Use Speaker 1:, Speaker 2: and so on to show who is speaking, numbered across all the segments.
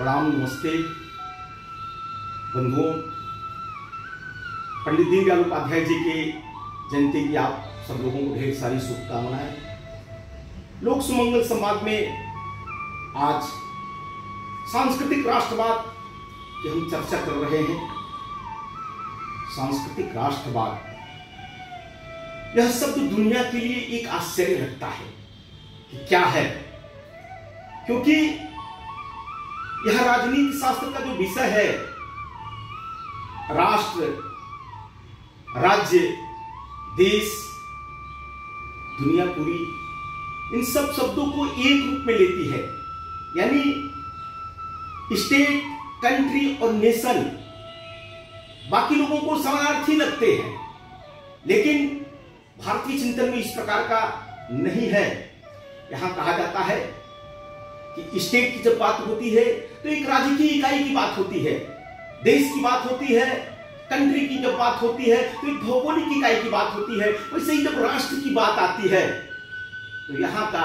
Speaker 1: प्रणाम, नमस्ते बंधुओं। पंडित दीनदयाल उपाध्याय जी की जयंती की आप सब लोगों को ढेर सारी शुभकामनाएं। लोक सुमंगल संवाद में आज सांस्कृतिक राष्ट्रवाद की हम चर्चा कर रहे हैं। सांस्कृतिक राष्ट्रवाद, यह शब्द दुनिया के लिए एक आश्चर्य रखता है कि क्या है, क्योंकि यह राजनीति शास्त्र का जो विषय है, राष्ट्र, राज्य, देश, दुनिया पूरी, इन सब शब्दों को एक रूप में लेती है। यानी स्टेट, कंट्री और नेशन बाकी लोगों को समानार्थी लगते हैं, लेकिन भारतीय चिंतन में इस प्रकार का नहीं है। यहां कहा जाता है कि स्टेट की जब बात होती है तो एक राज्य की इकाई की बात होती है, देश की बात होती है, कंट्री की जब बात होती है तो एक भौगोलिक इकाई की बात होती है। वैसे ही जब राष्ट्र की बात आती है तो यहां का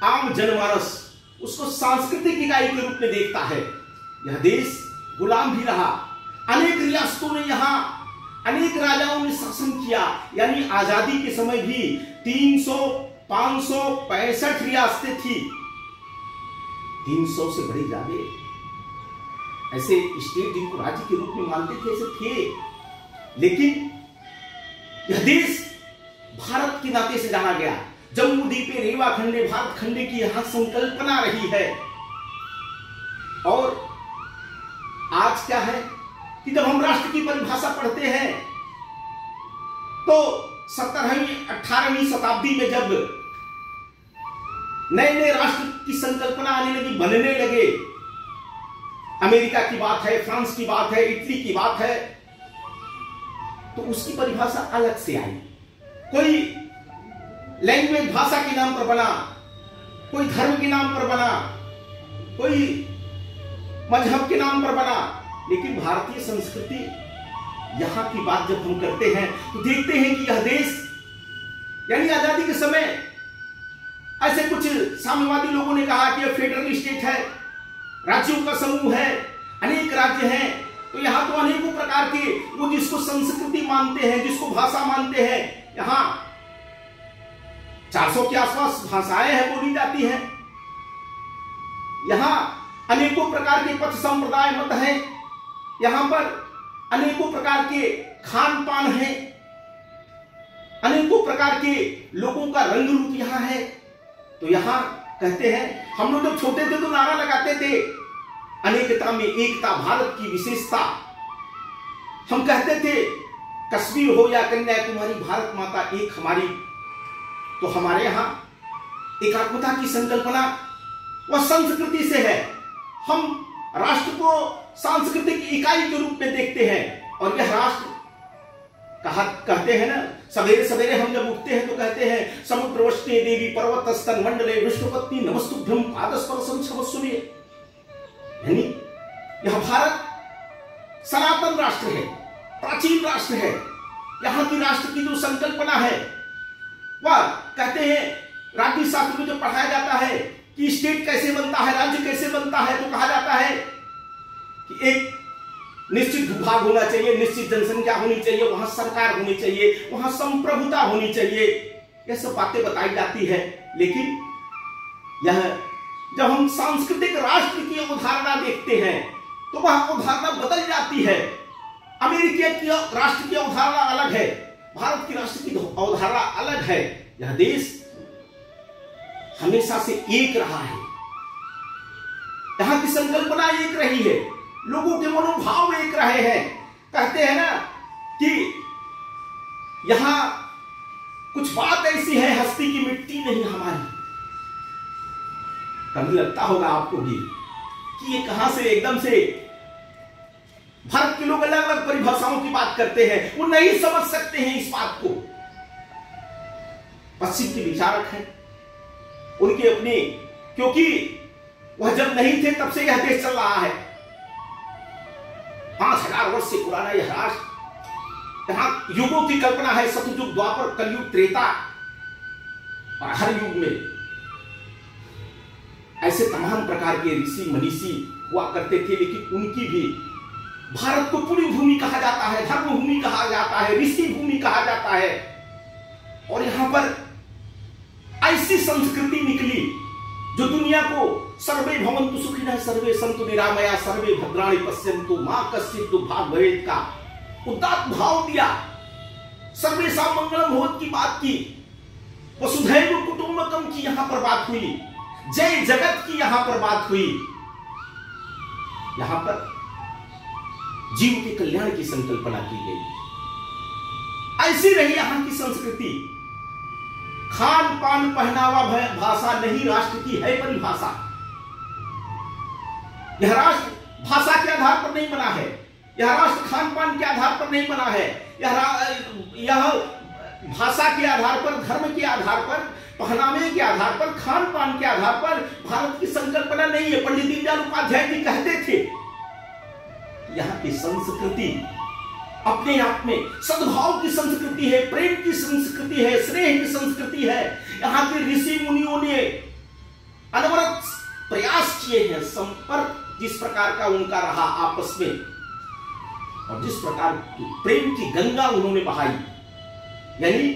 Speaker 1: आम जनमानस उसको सांस्कृतिक इकाई के रूप में देखता है। यह देश गुलाम भी रहा, अनेक रियासतों ने यहां अनेक राजाओं ने शासन किया, यानी आजादी के समय भी 565 रियासतें थी। 300 से बड़ी ज्यादा ऐसे स्टेट जिनको राज्य के रूप में मानते थे, ऐसे थे। लेकिन यह देश भारत के नाते से जाना गया। जम्मू द्वीपे रेवा खंडे भारत खंडे की यहां संकल्पना रही है। और आज क्या है कि जब हम राष्ट्र की परिभाषा पढ़ते हैं तो 17वीं 18वीं शताब्दी में जब नए नए राष्ट्र की संकल्पना आने लगी, बनने लगे, अमेरिका की बात है, फ्रांस की बात है, इटली की बात है, तो उसकी परिभाषा अलग से आई। कोई लैंग्वेज भाषा के नाम पर बना, कोई धर्म के नाम पर बना, कोई मजहब के नाम पर बना। लेकिन भारतीय संस्कृति, यहां की बात जब हम करते हैं तो देखते हैं कि यह देश, यानी आजादी के समय ऐसे कुछ साम्यवादी लोगों ने कहा कि यह फेडरल स्टेट है, राज्यों का समूह है, अनेक राज्य हैं। तो यहां तो अनेकों प्रकार के, वो जिसको संस्कृति मानते हैं, जिसको भाषा मानते हैं, यहां 400 के आसपास भाषाएं हैं, बोली जाती हैं। यहां अनेकों प्रकार के पथ संप्रदाय मत हैं, यहां पर अनेकों प्रकार के खान पान है, अनेकों प्रकार के लोगों का रंग रूप यहां है। तो यहां कहते हैं, हम लोग जब छोटे थे तो नारा लगाते थे, अनेकता में एकता, भारत की विशेषता। हम कहते थे कश्मीर हो या कन्याकुमारी, भारत माता एक हमारी। तो हमारे यहां एकात्मता की संकल्पना वह संस्कृति से है। हम राष्ट्र को सांस्कृतिक इकाई के रूप में देखते हैं। और यह राष्ट्र कहते हैं ना, सवेरे सवेरे हम जब उठते हैं तो कहते हैं, समुद्र वष्णे देवी पर्वत स्तन मंडले विष्णुपत्नी नमस्तुभ्यं पादस्पर्शं क्षमस्वमे। यानी यह भारत सनातन राष्ट्र है, प्राचीन राष्ट्र है। यहां की राष्ट्र की जो संकल्पना है, वह कहते हैं, राज्य शास्त्र में जो पढ़ाया जाता है कि स्टेट कैसे बनता है, राज्य कैसे बनता है, तो कहा जाता है कि एक निश्चित भूभाग होना चाहिए, निश्चित जनसंख्या होनी चाहिए, वहां सरकार होनी चाहिए, वहां संप्रभुता होनी चाहिए। यह सब बातें बताई जाती है। लेकिन यह जब हम सांस्कृतिक राष्ट्र की अवधारणा देखते हैं तो वह अवधारणा बदल जाती है। अमेरिका की राष्ट्र की अवधारणा अलग है, भारत की राष्ट्र की अवधारणा अलग है। यह देश हमेशा से एक रहा है, यहां की संकल्पना एक रही है, लोगों के मनोभाव एक रहे हैं। कहते हैं ना कि यहां कुछ बात ऐसी है, हस्ती की मिट्टी नहीं हमारी। कभी लगता होगा आपको भी कि ये कहां से एकदम से भारत के लोग अलग अलग परिभाषाओं की बात करते हैं, वो नहीं समझ सकते हैं इस बात को। पश्चिम के विचारक हैं, उनके अपने, क्योंकि वह जब नहीं थे तब से यह देश चल रहा है। 5000 वर्ष से पुराना यह राष्ट्र, यहां युगों की कल्पना है, सतयुग, द्वापर, कलयुग, त्रेता, और हर युग में ऐसे तमाम प्रकार के ऋषि मनीषी हुआ करते थे, लेकिन उनकी भी भारत को पुण्य भूमि कहा जाता है, धर्म भूमि कहा जाता है, ऋषि भूमि कहा जाता है। और यहां पर ऐसी संस्कृति निकली जो दुनिया को सर्वे भवन्तु सुखिनः सर्वे सन्तु निरामया सर्वे भद्राणि पश्यन्तु मां कश्चित् दुर्भाग् भवेत् का उदात्त भाव दिया। सर्वेषां मंगलम भवतु की बात की, वसुधैव कुटुम्बकम की यहां पर बात हुई, जय जगत की यहां पर बात हुई। यहां पर जीव के कल्याण की संकल्पना की गई। ऐसी रही यहां की संस्कृति। खान पान पहनावा भाषा नहीं राष्ट्र की है परिभाषा। यह राष्ट्र भाषा के आधार पर नहीं बना है, यह राष्ट्र खान पान के आधार पर नहीं बना है, यह भाषा के आधार पर, धर्म के आधार पर, पहनावे के आधार पर, खान पान के आधार पर भारत की संकल्पना नहीं है। पंडित दीनदयाल उपाध्याय जी कहते थे यहां की संस्कृति अपने आप में सद्भाव की संस्कृति है, प्रेम की संस्कृति है, स्नेह की संस्कृति है। यहां के ऋषि मुनियों ने अनवरत प्रयास किए हैं। संपर्क जिस प्रकार का उनका रहा आपस में, और जिस प्रकार की प्रेम की गंगा उन्होंने बहाई, यानी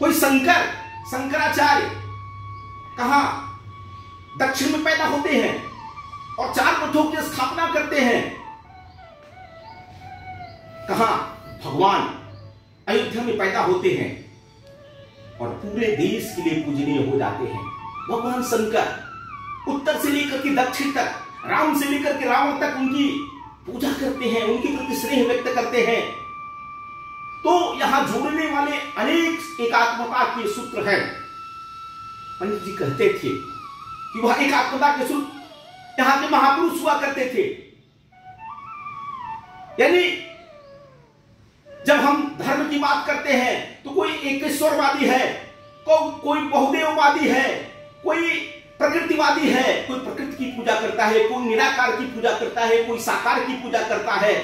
Speaker 1: कोई शंकराचार्य कहां दक्षिण में पैदा होते हैं और 4 मठों की स्थापना करते हैं, कहां भगवान अयोध्या में पैदा होते हैं और पूरे देश के लिए पूजनीय हो जाते हैं। भगवान शंकर उत्तर से लेकर के दक्षिण तक, राम से लेकर के रावण तक उनकी पूजा करते हैं, उनके प्रति स्नेह व्यक्त करते हैं। तो यहां जोड़ने वाले अनेक एकात्मता के सूत्र हैं। पंडित जी कहते थे कि वह एकात्मता के सूत्र यहां के महापुरुष हुआ करते थे। यानी जब हम धर्म की बात करते हैं तो कोई एकेश्वरवादी है, कोई बहुदेववादी है, कोई प्रकृतिवादी है, कोई प्रकृति की पूजा करता है, कोई निराकार की पूजा करता है, कोई साकार की पूजा करता है।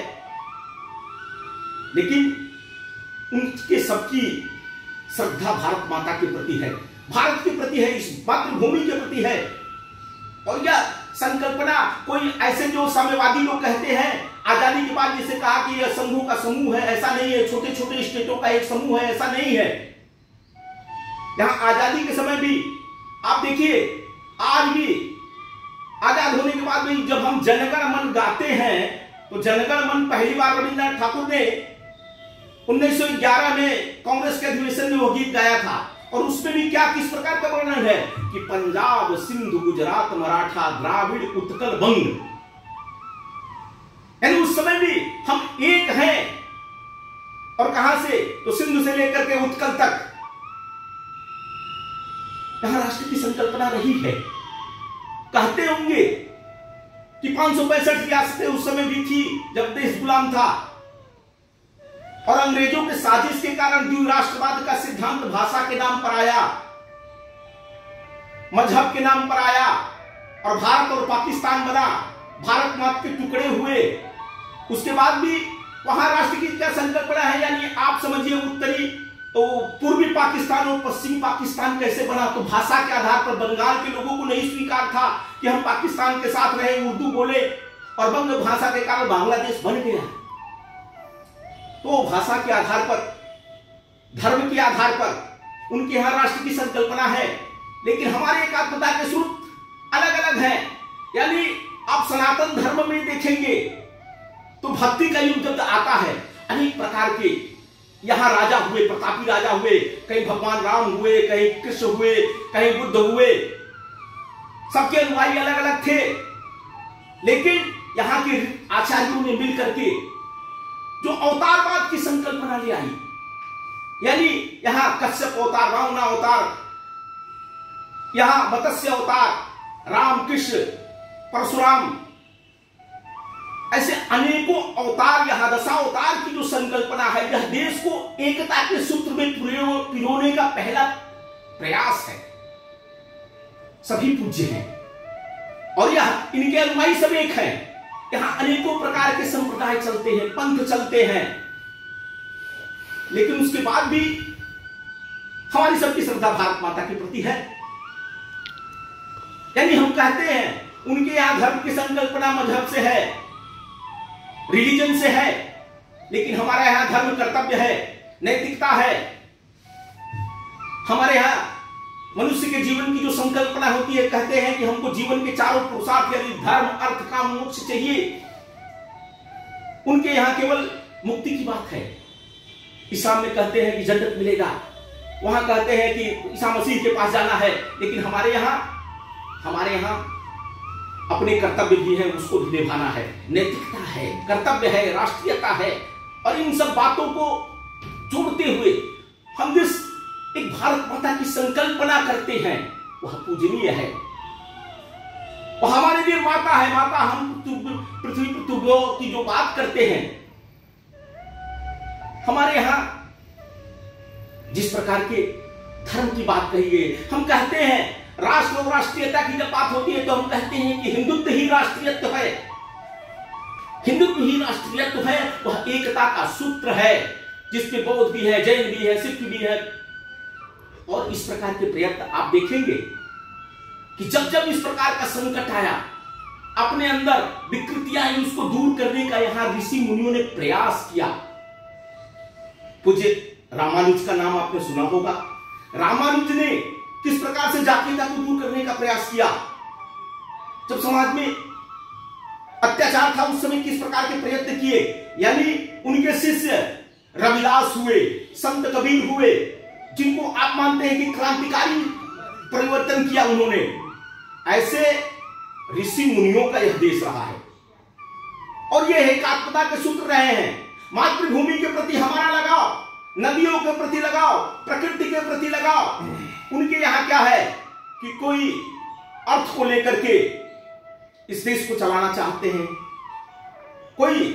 Speaker 1: लेकिन उनके सबकी श्रद्धा भारत माता के प्रति है, भारत के प्रति है, इस मातृभूमि के प्रति है। और यह संकल्पना कोई ऐसे जो साम्यवादी लोग कहते हैं आजादी के बाद, जैसे कहा कि यह संघों का समूह है, ऐसा नहीं है, छोटे छोटे स्टेटों का एक समूह है, ऐसा नहीं है। यहां आजादी के समय भी आप देखिए, आज भी आजाद होने के बाद भी जब हम जनगण मन गाते हैं तो जनगण मन पहली बार रविंद्रनाथ ठाकुर ने 1911 में कांग्रेस के अधिवेशन में वो गीत गाया था। और उसमें भी क्या किस प्रकार का वर्णन है कि पंजाब सिंधु गुजरात मराठा द्राविड़ उत्कल बंग, यानी उस समय भी हम एक हैं। और कहां से, तो सिंधु से लेकर के उत्कल तक यहां राष्ट्र की संकल्पना रही है। कहते होंगे कि 565 रियासतें उस समय भी थी जब देश गुलाम था, और अंग्रेजों के साजिश के कारण द्विराष्ट्रवाद का सिद्धांत भाषा के नाम पर आया, मजहब के नाम पर आया, और भारत और पाकिस्तान बना, भारत मात के टुकड़े हुए। उसके बाद भी वहां राष्ट्र की क्या संकल्पना है, यानी आप समझिए उत्तरी तो पूर्वी पाकिस्तान और पश्चिमी पाकिस्तान कैसे बना। तो भाषा के आधार पर बंगाल के लोगों को नहीं स्वीकार था कि हम पाकिस्तान के साथ रहे, उर्दू बोले, और बंग भाषा के कारण बांग्लादेश बन गया। तो भाषा के आधार पर, धर्म के आधार पर उनके यहां राष्ट्र की संकल्पना है। लेकिन हमारे एकात्मता के सूत्र अलग अलग हैं। यानी आप सनातन धर्म में देखेंगे तो भक्ति का युग जब आता है, अनेक प्रकार के यहां राजा हुए, प्रतापी राजा हुए, कहीं भगवान राम हुए, कहीं कृष्ण हुए, कहीं बुद्ध हुए, सबके अनुयायी अलग अलग थे। लेकिन यहां के आचार्यों ने मिलकर के जो अवतारवाद की संकल्पना ले आई, यानी यहां कश्यप अवतार, रावण अवतार, यहां मत्स्य अवतार, राम कृष्ण परशुराम, ऐसे अनेकों अवतार, यहां दशावतार की जो संकल्पना है, यह देश को एकता के सूत्र में पिरोने का पहला प्रयास है। सभी पूज्य हैं और यह इनके अनुयायी सब एक हैं। यहां अनेकों प्रकार के संप्रदाय चलते हैं, पंथ चलते हैं, लेकिन उसके बाद भी हमारी सबकी श्रद्धा भारत माता के प्रति है। यानी हम कहते हैं उनके यहां धर्म की संकल्पना मजहब से है, रिलीजन से है, लेकिन हमारे यहां धर्म कर्तव्य है, नैतिकता है। हमारे यहां मनुष्य के जीवन की जो संकल्पना होती है, कहते हैं कि हमको जीवन के चारों पुरुषार्थ यानी धर्म, अर्थ, काम, मोक्ष चाहिए। उनके यहां केवल मुक्ति की बात है। इस्लाम में कहते हैं कि जन्नत मिलेगा, वहां कहते हैं कि ईसा मसीह के पास जाना है, लेकिन हमारे यहां अपने कर्तव्य भी है, उसको भी निभाना है, नैतिकता है, कर्तव्य है, राष्ट्रीयता है। और इन सब बातों को जोड़ते हुए हम जिस एक भारत माता की संकल्पना करते हैं वह पूजनीय है, वह हमारे लिए माता है। माता हम पृथ्वी की जो बात करते हैं, हमारे यहां जिस प्रकार के धर्म की बात कही गई, हम कहते हैं राष्ट्र और राष्ट्रीयता की जब बात होती है तो हम कहते हैं कि हिंदुत्व ही राष्ट्रीयत्व है, हिंदुत्व ही राष्ट्रीयत्व है। वह एकता का सूत्र है जिसमें बौद्ध भी है, जैन भी है, सिख भी है। और इस प्रकार के प्रयत्न आप देखेंगे कि जब जब इस प्रकार का संकट आया, अपने अंदर विकृतियां आई, उसको दूर करने का यहां ऋषि मुनियों ने प्रयास किया। पूज्य रामानुज का नाम आपने सुना होगा। रामानुज ने किस प्रकार से जातीयता को दूर करने का प्रयास किया। जब समाज में अत्याचार था उस समय किस प्रकार के प्रयत्न किए, यानी उनके शिष्य रविदास हुए, संत कबीर हुए, जिनको आप मानते हैं कि क्रांतिकारी परिवर्तन किया उन्होंने। ऐसे ऋषि मुनियों का यह देश रहा है और यह एकात्मता के सूत्र रहे हैं। मातृभूमि के प्रति हमारा लगाव, नदियों के प्रति लगाव, प्रकृति के प्रति लगाव। उनके यहां क्या है कि कोई अर्थ को लेकर के इस देश को चलाना चाहते हैं, कोई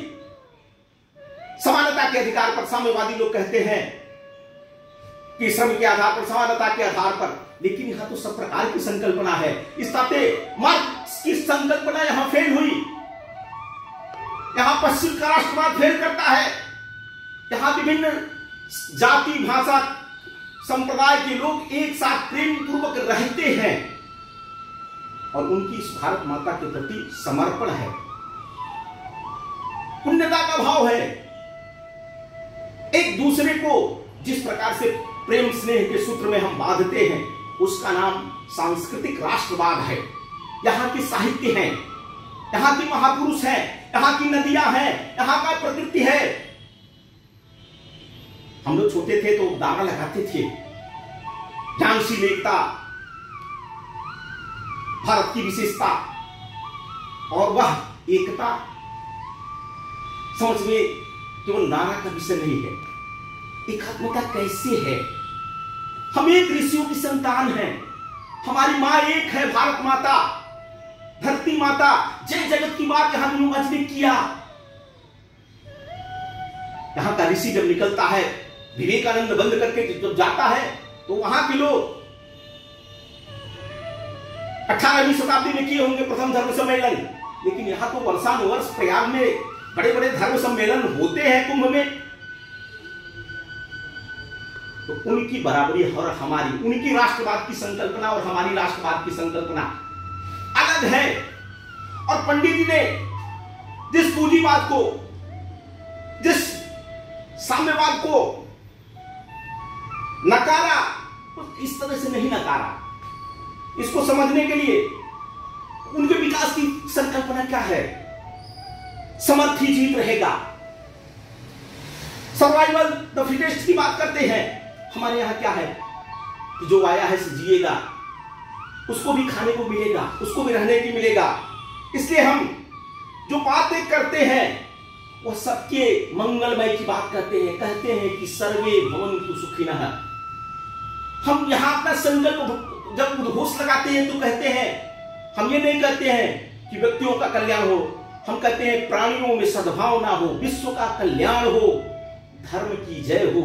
Speaker 1: समानता के अधिकार पर, साम्यवादी लोग कहते हैं कि श्रम के आधार पर, समानता के आधार पर, लेकिन यहां तो सब प्रकार की संकल्पना है। इस नाते मार्क्स की संकल्पना यहां फेल हुई। यहां पश्चिम का राष्ट्रवाद फेल करता है। यहां विभिन्न जाति, भाषा, संप्रदाय के लोग एक साथ प्रेम पूर्वक रहते हैं और उनकी इस भारत माता के प्रति समर्पण है, पुण्यता का भाव है। एक दूसरे को जिस प्रकार से प्रेम स्नेह के सूत्र में हम बांधते हैं, उसका नाम सांस्कृतिक राष्ट्रवाद है। यहां के साहित्य हैं, यहां के महापुरुष हैं, यहां की नदियां हैं, यहां का प्रकृति है। हम लोग छोटे थे तो दावा लगाते थे, झांसी एकता, भारत की विशेषता, और वह एकता समझ में केवल नारा का विषय नहीं है। एकात्मता कैसे है? हम एक ऋषियों की संतान हैं, हमारी मां एक है, भारत माता, धरती माता। जय जगत की बात यहां ऋषि ने किया। यहां का ऋषि जब निकलता है, विवेकानंद बंद करके जब जाता है, तो वहां के लोग 18वीं शताब्दी में किए होंगे प्रथम धर्म सम्मेलन, लेकिन यहां तो वर्षानुवर्ष प्रयाग में बड़े बड़े धर्म सम्मेलन होते हैं कुंभ में। तो उनकी बराबरी और हमारी, उनकी राष्ट्रवाद की संकल्पना और हमारी राष्ट्रवाद की संकल्पना अलग है। और पंडित जी ने जिस पूंजीवाद को, जिस साम्यवाद को नकारा, इस तरह से नहीं नकारा। इसको समझने के लिए उनके विकास की संकल्पना क्या है? समर्थ ही जीत रहेगा, सर्वाइवल द फिटेस्ट की बात करते हैं। हमारे यहां क्या है कि जो आया है से जिएगा, उसको भी खाने को मिलेगा, उसको भी रहने की मिलेगा। इसलिए हम जो बातें करते हैं वह सबके मंगलमय की बात करते हैं। कहते हैं कि सर्वे भवन्तु सुखिनः। हम यहां अपना संकल्प जब उद्घोष लगाते हैं तो कहते हैं, हम ये नहीं कहते हैं कि व्यक्तियों का कल्याण हो, हम कहते हैं प्राणियों में सद्भावना हो, विश्व का कल्याण हो, धर्म की जय हो।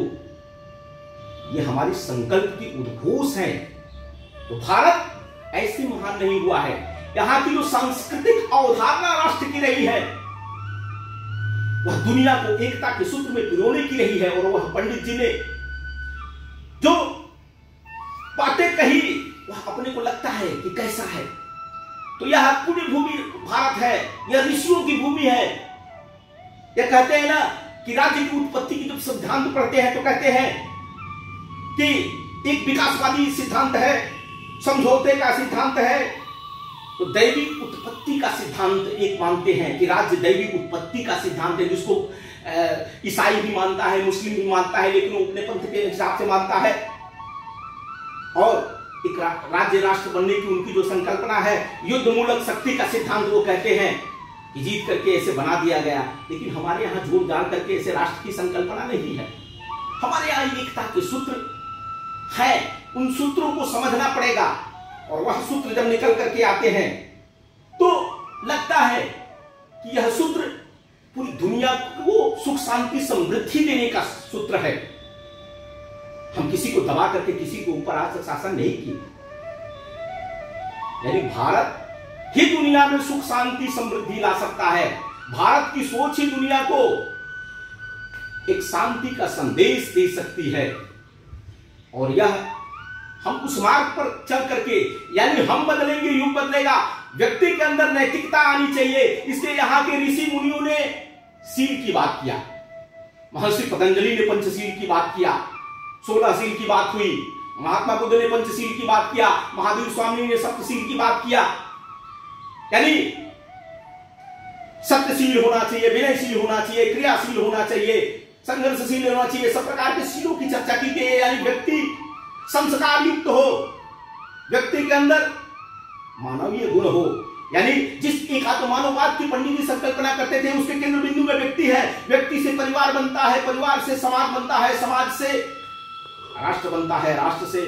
Speaker 1: ये हमारी संकल्प की उद्घोष है। तो भारत ऐसे महान नहीं हुआ है। यहां की जो सांस्कृतिक अवधारणा राष्ट्र की रही है, वह दुनिया को एकता के सूत्र में पिरोने की रही है। और वह पंडित जी ने जो बातें कही, वह अपने को लगता है कि कैसा है, तो यह पुण्य भूमि भारत है, यह ऋषियों की भूमि है। यह कहते हैं ना कि राज्य की उत्पत्ति की जब सिद्धांत पढ़ते हैं तो कहते हैं कि एक विकासवादी सिद्धांत है, समझौते का सिद्धांत है, तो दैविक उत्पत्ति का सिद्धांत एक मानते हैं कि राज्य दैविक उत्पत्ति का सिद्धांत है, जिसको ईसाई भी मानता है, मुस्लिम भी मानता है, लेकिन वो अपने पंथ के हिसाब से मानता है। और एक राज्य राष्ट्र बनने की उनकी जो संकल्पना है, युद्ध मूलक शक्ति का सिद्धांत, वो कहते हैं कि जीत करके ऐसे बना दिया गया। लेकिन हमारे यहाँ जोर डाल करके ऐसे राष्ट्र की संकल्पना नहीं है। हमारे यहाँ एकता के सूत्र है, उन सूत्रों को समझना पड़ेगा। और वह सूत्र जब निकल करके आते हैं तो लगता है कि यह सूत्र पूरी दुनिया को सुख शांति समृद्धि देने का सूत्र है। हम किसी को दबा करके किसी के ऊपर आज तक शासन नहीं किए। यानी भारत ही दुनिया में सुख शांति समृद्धि ला सकता है। भारत की सोच ही दुनिया को एक शांति का संदेश दे सकती है। और यह हम उस मार्ग पर चल करके, यानी हम बदलेंगे युग बदलेगा, व्यक्ति के अंदर नैतिकता आनी चाहिए। इसलिए यहां के ऋषि मुनियों ने शील की बात किया। महर्षि पतंजलि ने पंचशील की बात किया, 16 शील की बात हुई। महात्मा बुद्ध ने पंचशील की बात किया, महावीर स्वामी ने सप्तशील की बात किया। यानी सत्यशील होना चाहिए, विनयशील होना चाहिए, क्रियाशील होना चाहिए, संघर्षशील होना चाहिए। सब प्रकार के शीलों की चर्चा की गई है। यानी व्यक्ति संस्कार युक्त हो, व्यक्ति के अंदर मानवीय गुण हो। यानी जिस एकात्म मानववाद की पंडित जी संकल्पना करते थे, उसके केंद्र बिंदु में व्यक्ति है। व्यक्ति से परिवार बनता है, परिवार से समाज बनता है, समाज से राष्ट्र बनता है, राष्ट्र से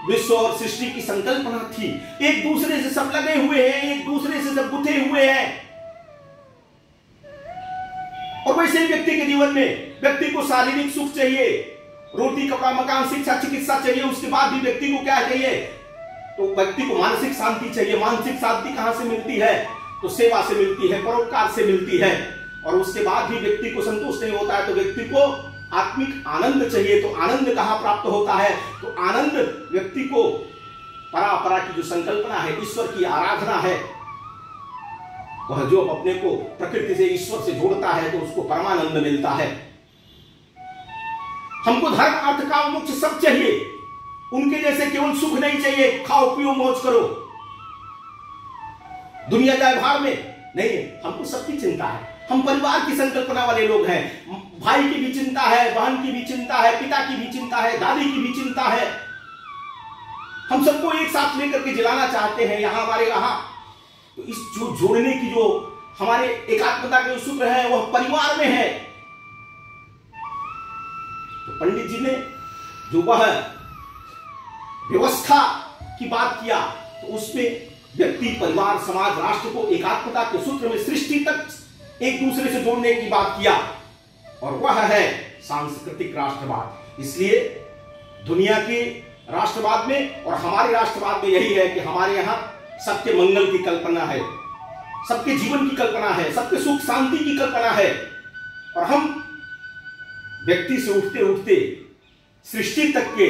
Speaker 1: विश्व और सृष्टि की संकल्पना थी। एक दूसरे से सब लगे हुए हैं, एक दूसरे से सब गुथे हुए हैं। और वैसे ही व्यक्ति के जीवन में व्यक्ति को शारीरिक सुख चाहिए, रोटी कपड़ा मकान शिक्षा चिकित्सा चाहिए। उसके बाद भी व्यक्ति को क्या चाहिए? तो व्यक्ति को मानसिक शांति चाहिए। मानसिक शांति कहां से मिलती है? तो सेवा से मिलती है, परोपकार से मिलती है। और उसके बाद भी व्यक्ति को संतोष नहीं होता है तो व्यक्ति को आत्मिक आनंद चाहिए। तो आनंद कहां प्राप्त होता है? तो आनंद व्यक्ति को परापरा की जो संकल्पना है, ईश्वर की आराधना है, वह जो अपने को प्रकृति से ईश्वर से जोड़ता है तो उसको परमानंद मिलता है। हमको धर्म अर्थ का मोक्ष सब चाहिए। उनके जैसे केवल सुख नहीं चाहिए, खाओ पियो मौज करो, दुनिया जाए भार में नहीं। हमको सबकी चिंता है। हम परिवार की संकल्पना वाले लोग हैं। भाई की भी चिंता है, बहन की भी चिंता है, पिता की भी चिंता है, दादी की भी चिंता है। हम सबको एक साथ लेकर के जिलाना चाहते हैं यहाँ हमारे यहाँ। तो इस जो जोड़ने की जो हमारे एकात्मता के सूत्र है वह परिवार में है। तो पंडित जी ने जो वह व्यवस्था की बात किया तो उसमें व्यक्ति परिवार समाज राष्ट्र को एकात्मता के सूत्र में सृष्टि तक एक दूसरे से जोड़ने की बात किया। और वह है सांस्कृतिक राष्ट्रवाद। इसलिए दुनिया के राष्ट्रवाद में और हमारे राष्ट्रवाद में यही है कि हमारे यहां सबके मंगल की कल्पना है, सबके जीवन की कल्पना है, सबके सुख शांति की कल्पना है। और हम व्यक्ति से उठते उठते सृष्टि तक के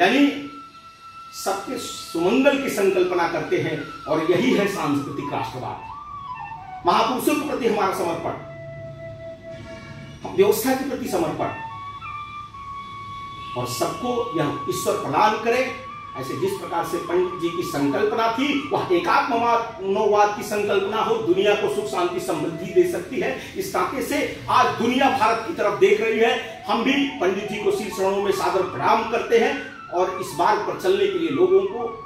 Speaker 1: यानी सबके सुमंगल की संकल्पना करते हैं। और यही है सांस्कृतिक राष्ट्रवाद। महापुरुषों के प्रति हमारा समर्पण, व्यवस्था के प्रति समर्पण, और सबको यह ईश्वर प्रदान करे। ऐसे जिस प्रकार से पंडित जी की संकल्पना थी वह एकात्मवाद की संकल्पना हो, दुनिया को सुख शांति समृद्धि दे सकती है। इस नाते से आज दुनिया भारत की तरफ देख रही है। हम भी पंडित जी को शील शरणों में सादर प्रणाम करते हैं और इस मार्ग पर चलने के लिए लोगों को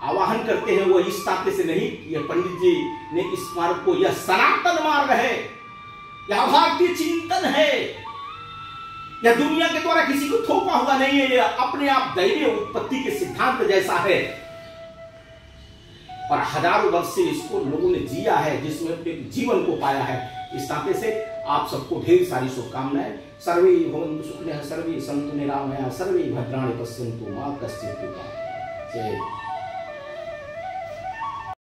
Speaker 1: आवाहन करते हैं। वो इस नाते से नहीं, यह पंडित जी ने इस मार्ग को, यह सनातन मार्ग है, यह भारतीय चिंतन है, यह दुनिया के द्वारा किसी को थोपा हुआ नहीं है। यह अपने आप दैवीय उत्पत्ति के सिद्धांत जैसा है और हजारों वर्ष से इसको लोगों ने जिया है, जिसमें अपने जीवन को पाया है। इस नाते से आप सबको ढेर सारी शुभकामनाएं। सर्वे भवन्तु सुखिनः, सर्वे सन्तु निरामयाः, सर्वे भद्राणि पश्यन्तु मा कश्चित् दुःखम्। जय